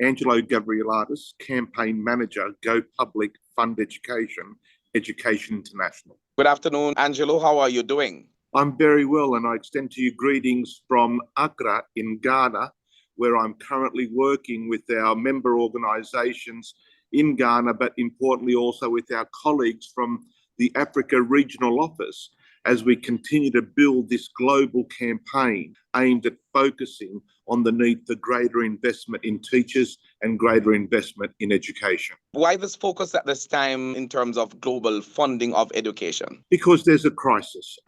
Angelo Gavrielatos, Campaign Manager, Go Public Fund Education, Education International. Good afternoon, Angelo. How are you doing? I'm very well, and I extend to you greetings from Accra in Ghana, where I'm currently working with our member organisations in Ghana, but importantly also with our colleagues from the Africa Regional Office as we continue to build this global campaign aimed at focusing on the need for greater investment in teachers and greater investment in education. Why this focus at this time in terms of global funding of education? Because there's a crisis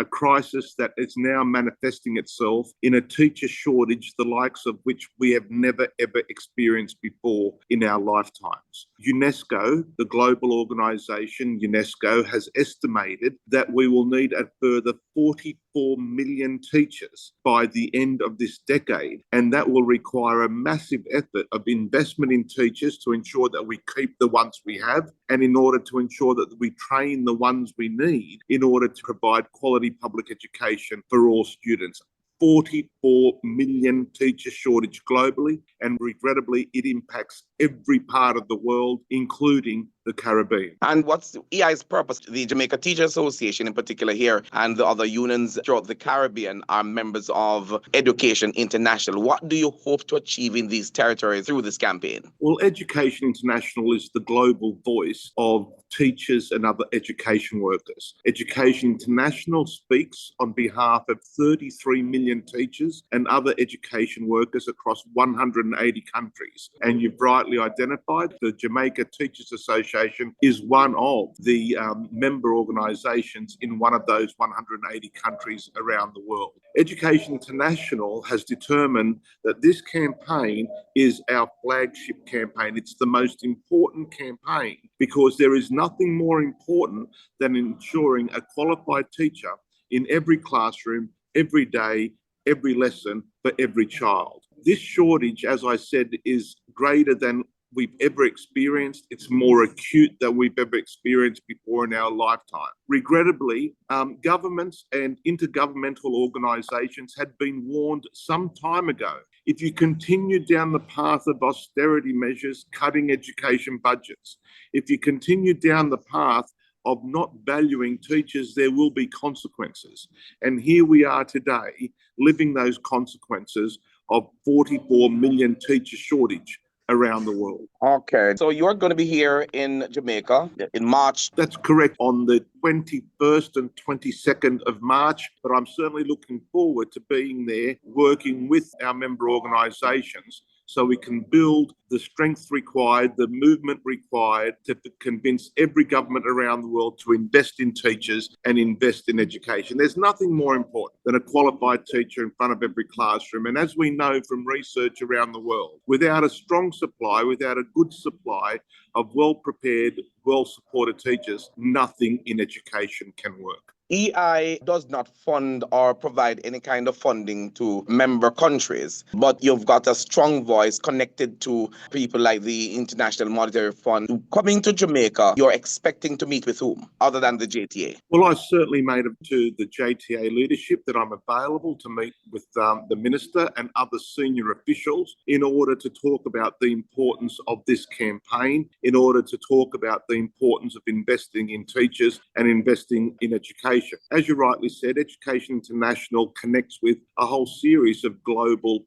that is now manifesting itself in a teacher shortage, the likes of which we have never ever experienced before in our lifetimes. UNESCO, the global organisation UNESCO, has estimated that we will need a further 44 million teachers by the end of this decade, and that will require a massive effort of investment in teachers to ensure that we keep the ones we have, and in order to ensure that we train the ones we need in order to provide quality public education for all students. 44 million teacher shortage globally, and regrettably it impacts every part of the world, including the Caribbean. And what's EI's purpose? The Jamaica Teachers Association in particular here and the other unions throughout the Caribbean are members of Education International. What do you hope to achieve in these territories through this campaign? Well, Education International is the global voice of teachers and other education workers. Education International speaks on behalf of 33 million teachers and other education workers across 180 countries. And you've rightly identified the Jamaica Teachers Association is one of the member organisations in one of those 180 countries around the world. Education International has determined that this campaign is our flagship campaign. It's the most important campaign because there is nothing more important than ensuring a qualified teacher in every classroom, every day, every lesson for every child. This shortage, as I said, is greater than we've ever experienced. It's more acute than we've ever experienced before in our lifetime. Regrettably, governments and intergovernmental organisations had been warned some time ago. If you continue down the path of austerity measures, cutting education budgets, if you continue down the path of not valuing teachers, there will be consequences. And here we are today, living those consequences of 44 million teacher shortage around the world. Okay, so you're going to be here in Jamaica in March. That's correct, on the 21st and 22nd of March, but I'm certainly looking forward to being there, working with our member organisations so we can build the strength required, the movement required to convince every government around the world to invest in teachers and invest in education. There's nothing more important than a qualified teacher in front of every classroom. And as we know from research around the world, without a strong supply, without a good supply of well-prepared, well-supported teachers, nothing in education can work. EI does not fund or provide any kind of funding to member countries, but you've got a strong voice connected to people like the International Monetary Fund. Coming to Jamaica, you're expecting to meet with whom other than the JTA? Well, I certainly made it to the JTA leadership that I'm available to meet with the Minister and other senior officials in order to talk about the importance of this campaign, in order to talk about the importance of investing in teachers and investing in education. As you rightly said, Education International connects with a whole series of global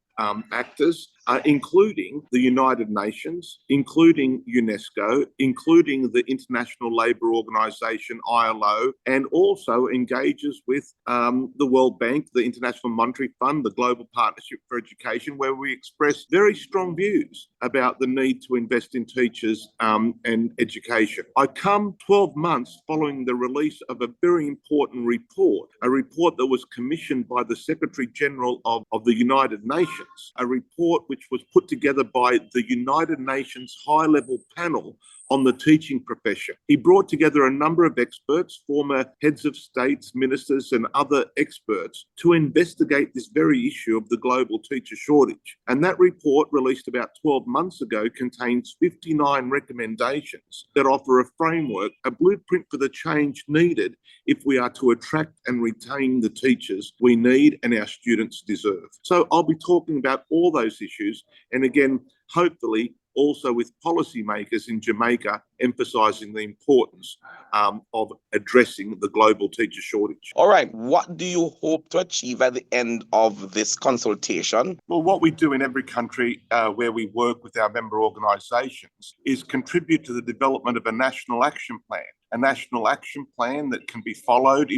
actors, including the United Nations, including UNESCO, including the International Labour Organization, ILO, and also engages with the World Bank, the International Monetary Fund, the Global Partnership for Education, where we express very strong views about the need to invest in teachers and education. I come 12 months following the release of a very important report, a report that was commissioned by the Secretary General of the United Nations, a report which was put together by the United Nations high-level panel on the teaching profession. He brought together a number of experts, former heads of states, ministers, and other experts to investigate this very issue of the global teacher shortage. And that report, released about 12 months ago, contains 59 recommendations that offer a framework, a blueprint for the change needed if we are to attract and retain the teachers we need and our students deserve. So I'll be talking about all those issues, and again, hopefully also with policymakers in Jamaica, emphasising the importance of addressing the global teacher shortage. All right. What do you hope to achieve at the end of this consultation? Well, what we do in every country where we work with our member organisations is contribute to the development of a national action plan that can be followed,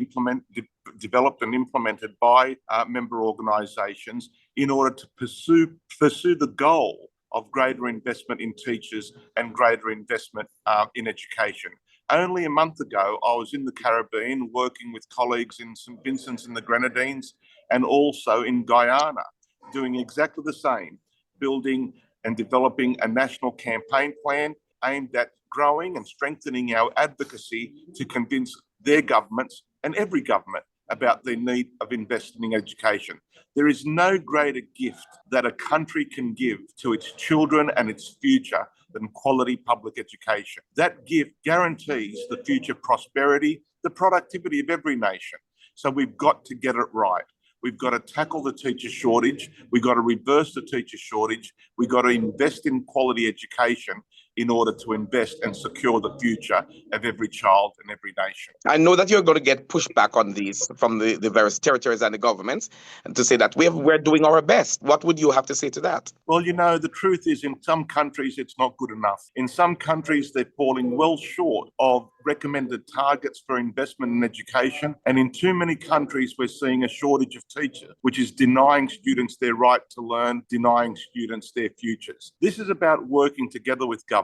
developed and implemented by member organisations in order to pursue the goal of greater investment in teachers and greater investment in education. Only a month ago, I was in the Caribbean working with colleagues in St Vincent's and the Grenadines and also in Guyana, doing exactly the same, building and developing a national campaign plan aimed at growing and strengthening our advocacy to convince their governments and every government about the need of investing in education. There is no greater gift that a country can give to its children and its future than quality public education. That gift guarantees the future prosperity, the productivity of every nation. So we've got to get it right. We've got to tackle the teacher shortage. We've got to reverse the teacher shortage. We've got to invest in quality education in order to invest and secure the future of every child and every nation. I know that you're going to get pushback on these from the various territories and the governments to say that we're doing our best. What would you have to say to that? Well, the truth is in some countries it's not good enough. In some countries they're falling well short of recommended targets for investment in education. And in too many countries we're seeing a shortage of teachers, which is denying students their right to learn, denying students their futures. This is about working together with governments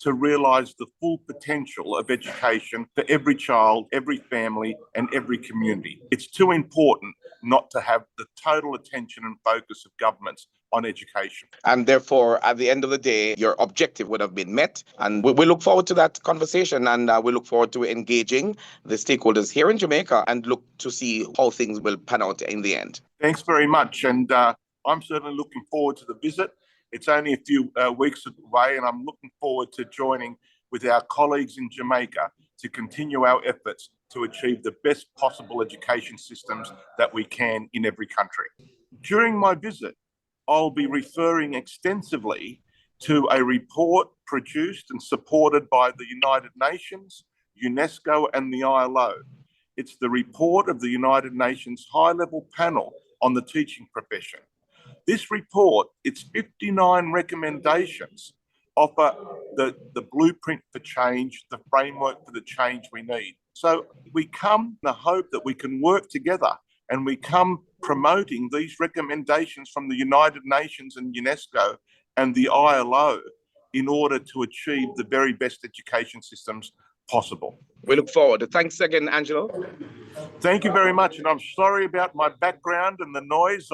to realise the full potential of education for every child, every family and every community. It's too important not to have the total attention and focus of governments on education. And therefore, at the end of the day, your objective would have been met. And we look forward to that conversation, and we look forward to engaging the stakeholders here in Jamaica and look to see how things will pan out in the end. Thanks very much. And I'm certainly looking forward to the visit. It's only a few weeks away, and I'm looking forward to joining with our colleagues in Jamaica to continue our efforts to achieve the best possible education systems that we can in every country. During my visit, I'll be referring extensively to a report produced and supported by the United Nations, UNESCO and the ILO. It's the report of the United Nations High-Level Panel on the Teaching Profession. This report, its 59 recommendations, offer the blueprint for change, the framework for the change we need. So we come in the hope that we can work together, and we come promoting these recommendations from the United Nations and UNESCO and the ILO in order to achieve the very best education systems possible. We look forward. Thanks again, Angelo. Thank you very much. And I'm sorry about my background and the noise.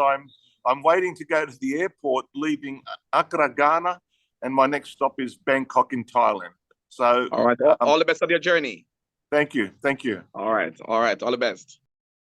I'm waiting to go to the airport, leaving Accra, Ghana, and my next stop is Bangkok in Thailand. So, all right. All the best of your journey. Thank you. Thank you. All right. All the best.